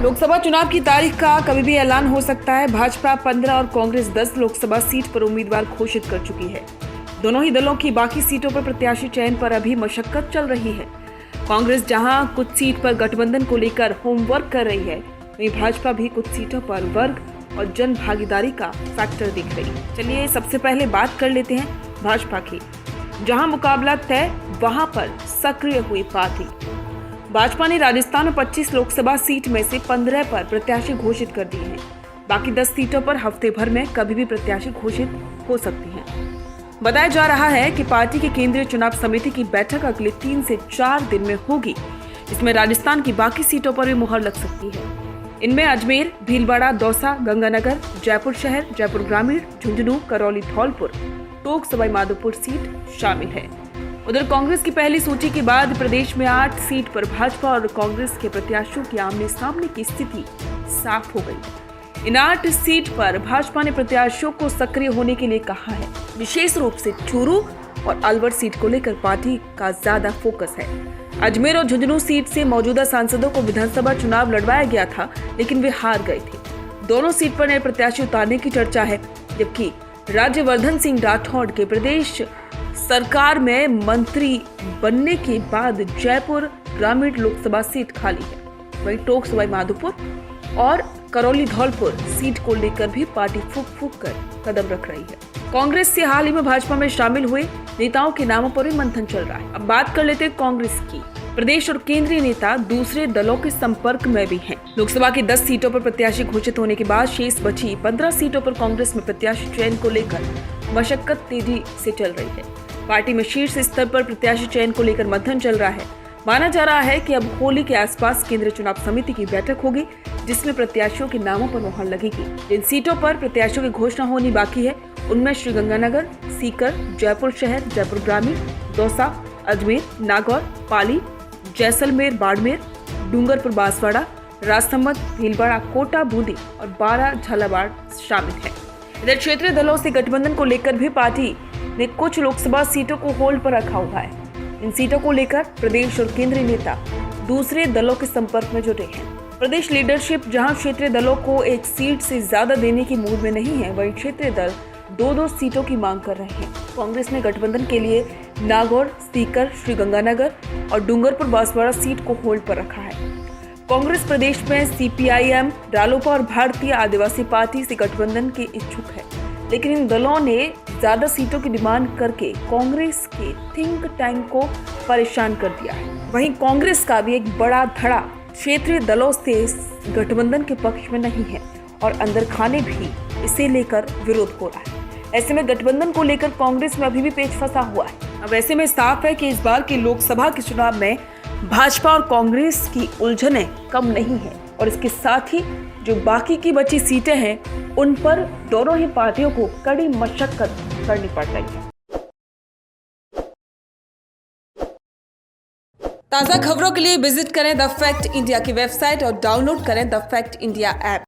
लोकसभा चुनाव की तारीख का कभी भी ऐलान हो सकता है। भाजपा 15 और कांग्रेस 10 लोकसभा सीट पर उम्मीदवार घोषित कर चुकी है। दोनों ही दलों की बाकी सीटों पर प्रत्याशी चयन पर अभी मशक्कत चल रही है। कांग्रेस जहां कुछ सीट पर गठबंधन को लेकर होमवर्क कर रही है, वहीं भाजपा भी कुछ सीटों पर वर्ग और जन भागीदारी का फैक्टर दिख रही है। चलिए सबसे पहले बात कर लेते हैं भाजपा की। जहां मुकाबला तय, वहां पर सक्रिय हुई पार्टी। भाजपा ने राजस्थान में 25 लोकसभा सीट में से 15 पर प्रत्याशी घोषित कर दिए हैं। बाकी 10 सीटों पर हफ्ते भर में कभी भी प्रत्याशी घोषित हो सकती हैं। बताया जा रहा है कि पार्टी की केंद्रीय चुनाव समिति की बैठक अगले 3 से 4 दिन में होगी। इसमें राजस्थान की बाकी सीटों पर भी मुहर लग सकती है। इनमें अजमेर, भीलवाड़ा, दौसा, गंगानगर, जयपुर शहर, जयपुर ग्रामीण, झुंझुनू, करौली, धौलपुर, टोंक, सवाई माधोपुर सीट शामिल है। उधर कांग्रेस की पहली सूची के बाद प्रदेश में 8 सीट पर भाजपा और कांग्रेस के प्रत्याशियों की आमने सामने की स्थिति साफ हो गई। इन 8 सीट पर भाजपा ने प्रत्याशियों को सक्रिय होने के लिए कहा है। विशेष रूप से चूरू और अलवर सीट को लेकर पार्टी का ज्यादा फोकस है। अजमेर और झुंझुनू सीट से मौजूदा सांसदों को विधानसभा चुनाव लड़वाया गया था, लेकिन वे हार गए थे। दोनों सीट पर नए प्रत्याशी उतारने की चर्चा है, जबकि राज्यवर्धन सिंह राठौड़ के प्रदेश सरकार में मंत्री बनने के बाद जयपुर ग्रामीण लोकसभा सीट खाली है। वहीं टोंक, सवाई माधोपुर और करौली, धौलपुर सीट को लेकर भी पार्टी फूंक फूंक कर कदम रख रही है। कांग्रेस से हाल ही में भाजपा में शामिल हुए नेताओं के नामों पर भी मंथन चल रहा है। अब बात कर लेते हैं कांग्रेस की। प्रदेश और केंद्रीय नेता दूसरे दलों के संपर्क में भी हैं। लोकसभा की 10 सीटों पर प्रत्याशी घोषित होने के बाद शेष बची 15 सीटों पर कांग्रेस में प्रत्याशी चयन को लेकर मशक्कत तेजी से चल रही है। पार्टी में शीर्ष स्तर पर प्रत्याशी चयन को लेकर मंथन चल रहा है। माना जा रहा है कि अब होली के आसपास केंद्रीय चुनाव समिति की बैठक होगी, जिसमें प्रत्याशियों के नामों पर मुहर लगेगी। जिन सीटों पर प्रत्याशियों की घोषणा होनी बाकी है, उनमें श्रीगंगानगर, सीकर, जयपुर शहर, जयपुर ग्रामीण, दौसा, अजमेर, नागौर, पाली, जैसलमेर, बाड़मेर, डूंगरपुर, बांसवाड़ा, राजसमंद, भीलवाड़ा, कोटा, बूंदी और 12 झालावाड़ शामिल है। इधर क्षेत्रीय दलों से गठबंधन को लेकर भी पार्टी ने कुछ लोकसभा सीटों को होल्ड पर रखा हुआ है। इन सीटों को लेकर प्रदेश और केंद्रीय नेता दूसरे दलों के संपर्क में जुटे हैं। प्रदेश लीडरशिप जहां क्षेत्रीय दलों को एक सीट से ज्यादा देने की मूड में नहीं है, वहीं क्षेत्रीय दल 2-2 सीटों की मांग कर रहे हैं। कांग्रेस ने गठबंधन के लिए नागौर, सीकर, श्रीगंगानगर और डूंगरपुर, बांसवाड़ा सीट को होल्ड पर रखा है। कांग्रेस प्रदेश में सीपीआईएम, रालोपा और भारतीय आदिवासी पार्टी से गठबंधन के इच्छुक है, लेकिन इन दलों ने ज्यादा सीटों की डिमांड करके कांग्रेस के थिंक टैंक को परेशान कर दिया है। वहीं कांग्रेस का भी एक बड़ा धड़ा क्षेत्रीय दलों से गठबंधन के पक्ष में नहीं है और अंदर खाने भी इसे लेकर विरोध हो रहा है। ऐसे में गठबंधन को लेकर कांग्रेस में अभी भी पेच फंसा हुआ है। अब ऐसे में साफ है कि इस बार के लोकसभा के चुनाव में भाजपा और कांग्रेस की उलझनें कम नहीं है और इसके साथ ही जो बाकी की बची सीटें हैं, उन पर दोनों ही पार्टियों को कड़ी मशक्कत करनी पड़ रही है। ताज़ा खबरों के लिए विजिट करें द फैक्ट इंडिया की वेबसाइट और डाउनलोड करें द फैक्ट इंडिया ऐप।